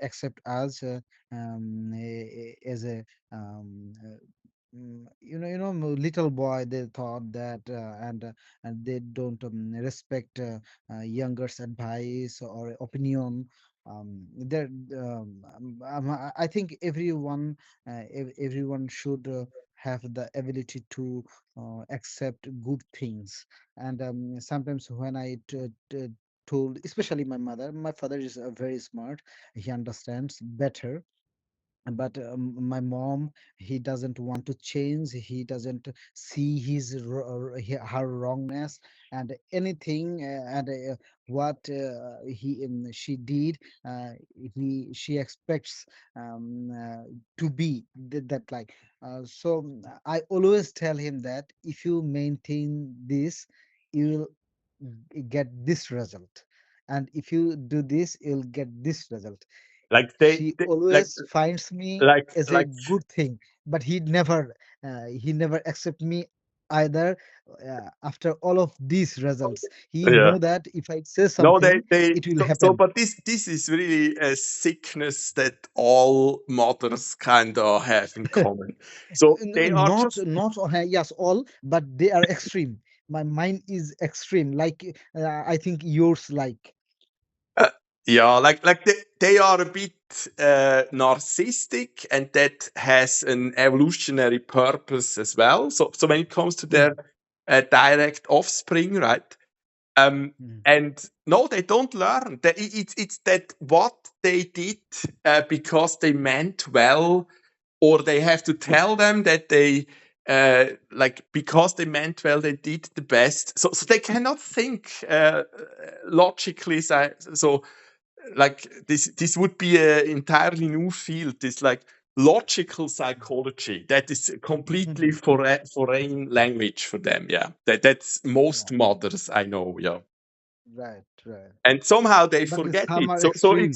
accept us as a um, little boy. They thought that, and they don't respect younger's advice or opinion. There, I think everyone should have the ability to accept good things. And sometimes when told, especially my father is very smart. He understands better, but my mom, he doesn't want to change. He doesn't see her wrongness, and anything, and what she did, uh, she expects to be that, like, so I always tell him that if you maintain this, you will get this result, and if you do this, you'll get this result. Like She they always finds me as a like good thing, but he never accept me either. After all of these results, he yeah. know that if I say No, something, it will happen. but this is really a sickness that all mothers kind of have in common. So they are Not just not yes, all, but they are extreme. My mind is extreme, like, I think yours, like. uh, yeah, they are a bit narcissistic, and that has an evolutionary purpose as well. So when it comes to their Mhm, direct offspring, right? Um, mhm, and no, they don't learn. It's that what they did because they meant well, or they have to tell them that they because they meant well, they did the best. So they cannot think logically. So like this would be an entirely new field. This like logical psychology that is completely mhm. foreign language for them. Yeah, that's Yeah, most mothers I know. Yeah, right, right. and somehow they But forget some it. are So extremes. it's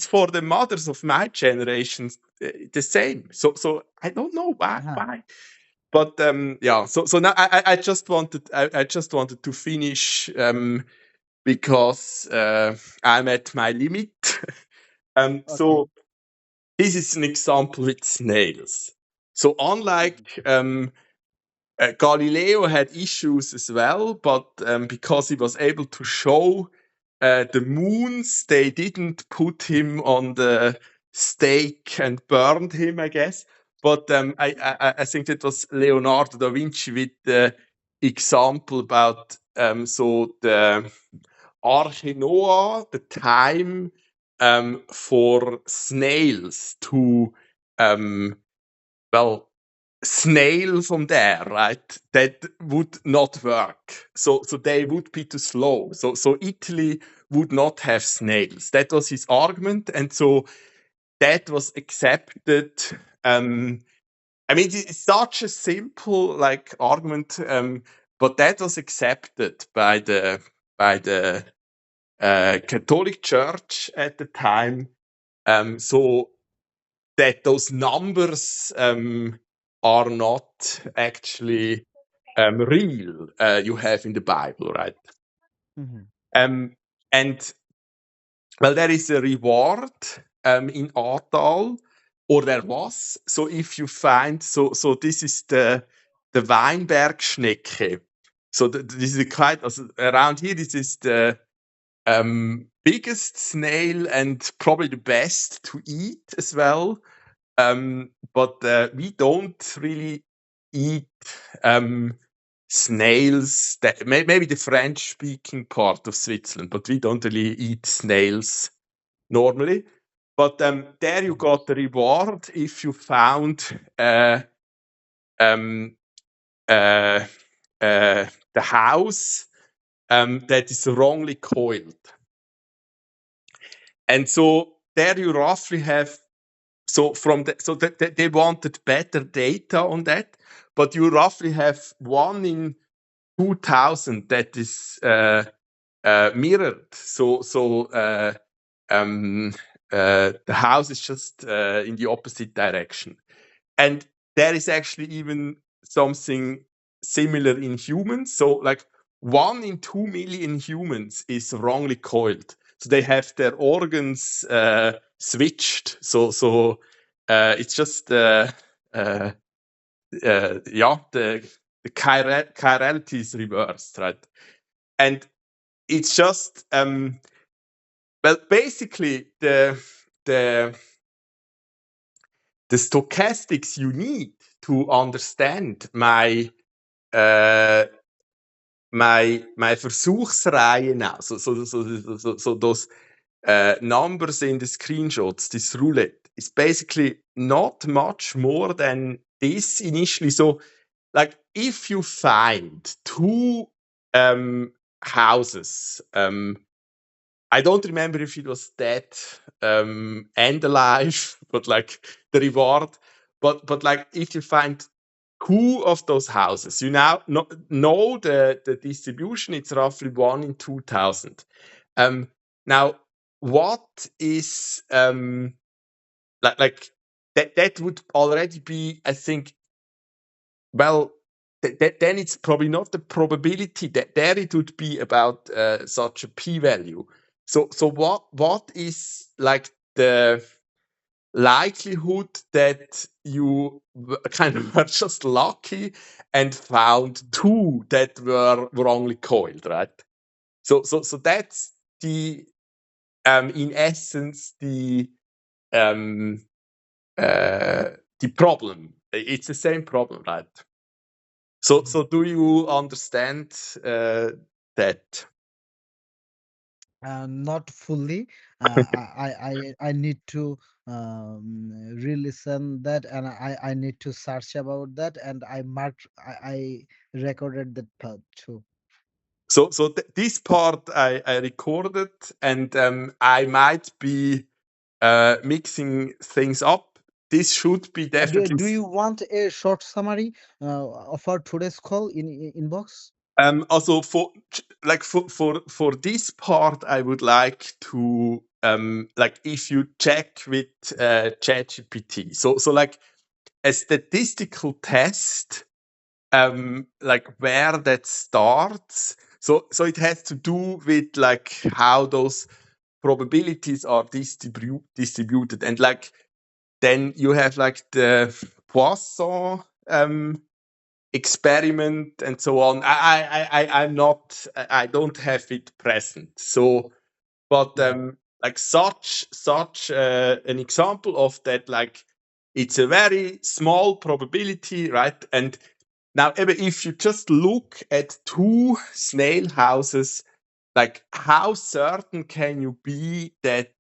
for the mothers of my generation the same. So I don't know Uh-huh. why. But yeah, so now I just wanted to finish because I'm at my limit. Okay. So this is an example with snails. So Mhm, unlike Galileo had issues as well, but because he was able to show the moons, they didn't put him on the stake and burned him, I guess. But I think that was Leonardo da Vinci with the example about so the Arche Noah, the time for snails to um, well snail from there, right? That would not work. So they would be too slow. So Italy would not have snails. That was his argument, and so that was accepted. Um, I mean, it's such a simple like argument, but that was accepted by the Catholic Church at the time. So that those numbers are not actually real you have in the Bible, right? mhm. Um, and well, there is a reward in Ahrtal, or there was. So if you find, so this is the Weinbergschnecke. So this is quite also, around here. This is the biggest snail and probably the best to eat as well. But we don't really eat um, snails. Maybe the French-speaking part of Switzerland, but we don't really eat snails normally. But there you got the reward if you found um, uh, the house that is wrongly coiled. And so there you roughly have they wanted better data on that, but you roughly have 1 in 2,000 that is mirrored. Um, the house is just in the opposite direction, and there is actually even something similar in humans. So like 1 in 2 million humans is wrongly coiled. So they have their organs switched. So it's just yeah, the chirality is reversed, right? And it's just well, basically the the stochastics you need to understand uh, my Versuchsreihe now. So those numbers in the screenshots, this roulette, is basically not much more than this initially. So, like, if you find two houses, I don't remember if it was dead and alive, but like the reward. But like if you find two of those houses, you now know the distribution. It's roughly 1 in 2,000. Now, what is like that would already be, I think, well, then it's probably not the probability that there it would be about such a p-value. So what is like the likelihood that you kind of were just lucky and found two that were wrongly coiled, right? So that's the in essence um the problem. It's the same problem, right? So do you understand that? Not fully. I need to re-listen that, and I need to search about that, and I recorded that part too. So this part I recorded, and I might be mixing things up. This should be Do definitely. you want a short summary of our today's call in inbox? Also for this part, I would like to like if you check with ChatGPT. So like a statistical test, like where that starts. So it has to do with like how those probabilities are distributed, and like then you have like the Poisson experiment and so on. I'm not. I don't have it present. So, but Mhm. like such an example of that, like it's a very small probability, right? And now, if you just look at two snail houses, like how certain can you be that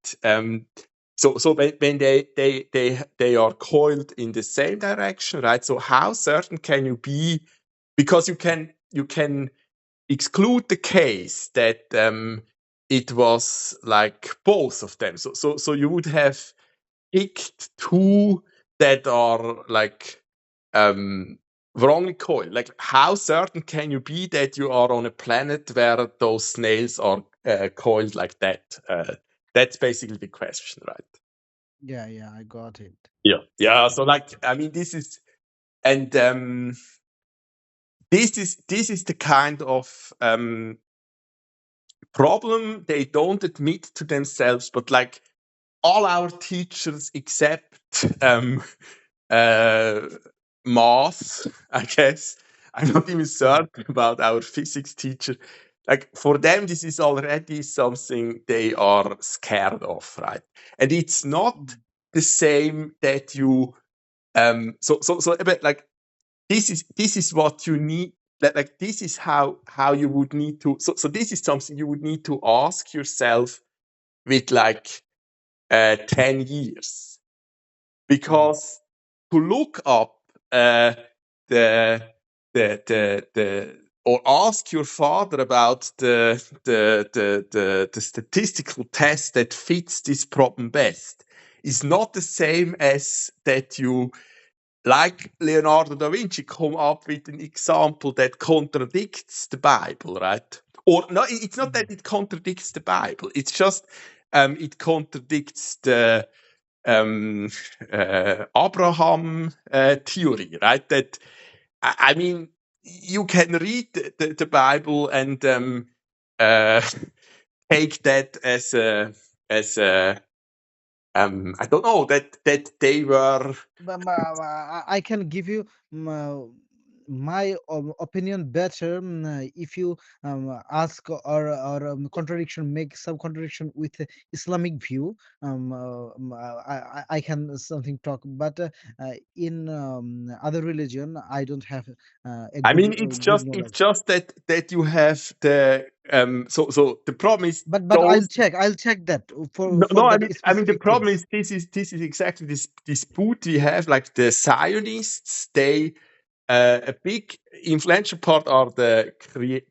so when they are coiled in the same direction, right? So how certain can you be, because you can exclude the case that it was like both of them. So you would have picked two that are like um, wrongly coiled. Like, how certain can you be that you are on a planet where those snails are coiled like that? That's basically the question, right? Yeah, I got it. Yeah. So, like, I mean, this is and this is the kind of problem they don't admit to themselves, but like all our teachers except uh, math, I guess. I'm not even Mhm. certain about our physics teacher. Like for them, this is already something they are scared of, right? And it's not Mhm. the same that you so a bit like this is what you need. That like this is how you would need to. So this is something you would need to ask yourself with like 10 years, Mhm. because to look up the or ask your father about the statistical test that fits this problem best is not the same as that you, like Leonardo da Vinci, come up with an example that contradicts the Bible, right? Or no, it's not that Mhm. it contradicts the Bible. It's just it contradicts the um, Abraham theory, right? That I mean, you can read the Bible and uh, take that as a I don't know that they were. I can give you my opinion better if you ask or contradiction, make some contradiction with the Islamic view. I can something talk, but in other religion, I don't have a I good mean, good it's knowledge. just that you have the so the problem is But those. I'll check that No, for no, that I mean the specific problem things. is this is exactly this dispute we have. Like the Zionists, they a big influential part are the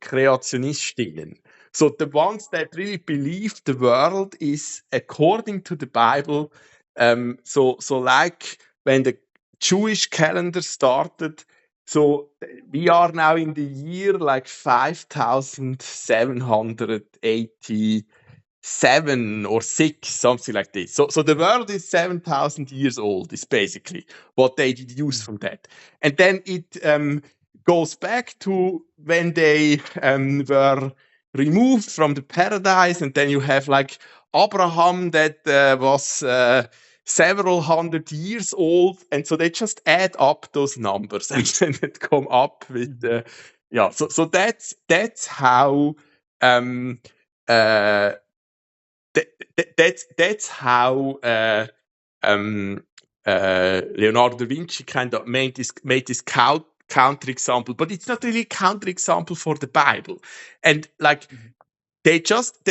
Kreationistinnen. So the ones that really believe the world is according to the Bible. So like when the Jewish calendar started. So we are now in the year like 5787 or 6, something like this. So the world is 7,000 years old, is basically what they deduce Mm, from that. And then it goes back to when they were removed from the paradise, and then you have like Abraham that was several hundred years old, and so they just add up those numbers and then it come up with mhm, yeah. So that's how um, uh, that's how um, Leonardo da Vinci kind of made this counterexample, but it's not really a counterexample for the Bible. And like mhm, they just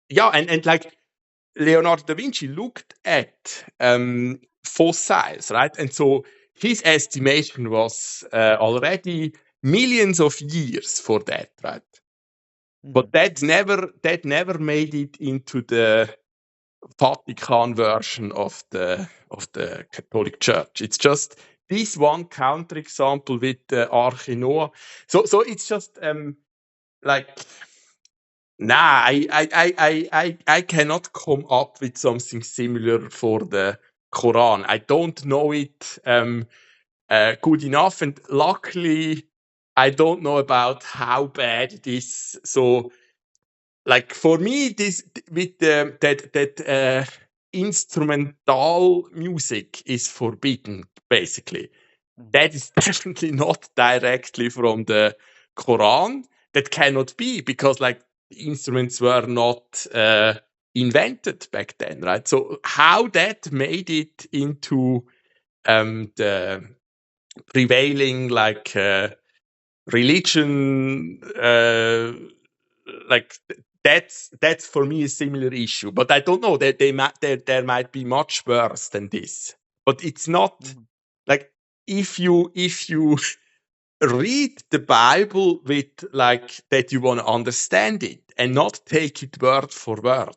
yeah, and like Leonardo da Vinci looked at fossils, right? And so his estimation was already millions of years for that, right? But mhm, that never made it into the Vatican version of the Catholic Church. It's just this one counterexample with the Arche Noah. So it's just like nah, I cannot come up with something similar for the Quran. I don't know it good enough, and luckily I don't know about how bad it is. So like for me this with that instrumental music is forbidden, basically. mhm, That is definitely not directly from the Quran. That cannot be, because like the instruments were not invented back then, right? So how that made it into the prevailing like religion, like that's for me a similar issue. But I don't know that there might be much worse than this. But it's not mhm, like if you read the Bible with like that you want to understand it and not take it word for word,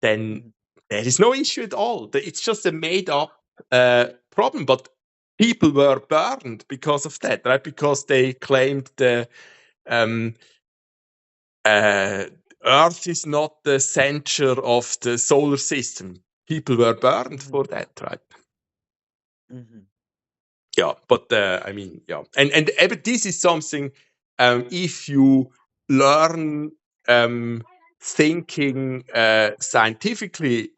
then mhm, there is no issue at all. It's just a made up problem. But people were burned because of that, right? Because they claimed the um, uh, Earth is not the center of the solar system. People were burned for mhm, that, right? mhm, Yeah, but I mean, yeah, and this is something. If you learn thinking scientifically,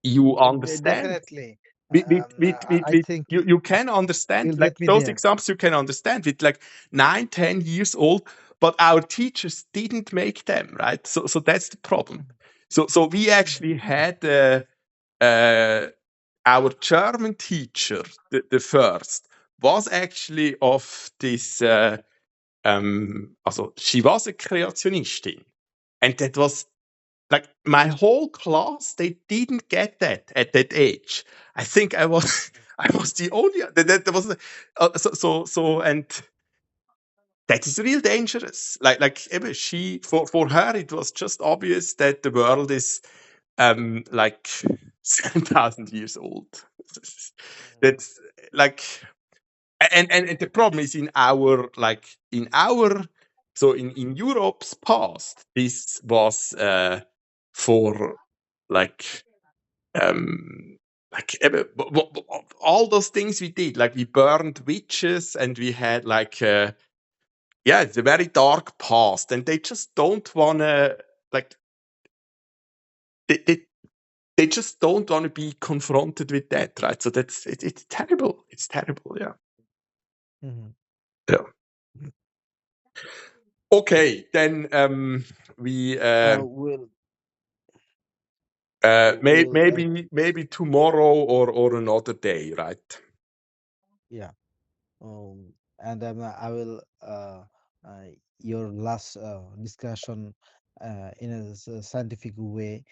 you understand. definitely. I With think you can understand you'll like get me those there. examples you can understand with like 9, 10 years old, but our teachers didn't make them, right? So that's the problem. Mhm, So we mhm, actually had uh, our German teacher, the first, was actually of this also she was a Kreationistin, and that was like my whole class, they didn't get that at that age. I think I was I was the only that was and that is real dangerous. Like eben, she for her it was just obvious that the world is like 7,000 years old. That's like and the problem is in our like in our so in Europe's past, this was for like all those things we did, like we burned witches and we had like yeah, it's a very dark past, and they just don't want to like they just don't want to be confronted with that, right? So it's terrible. It's terrible. Yeah. Mhm. Yeah. Okay, then we We'll we'll maybe tomorrow or another day, right? yeah. And I will uh, your last discussion in a scientific way.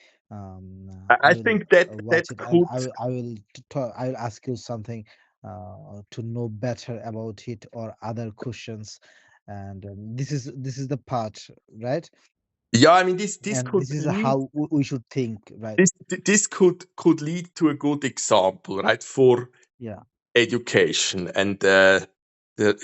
I I will think that that watch it, and could. I will ask you something to know better about it or other questions. And this is the part, right? Yeah, I mean this And could this is lead how we should think, right? this could lead to a good example, right, for Yeah. education and the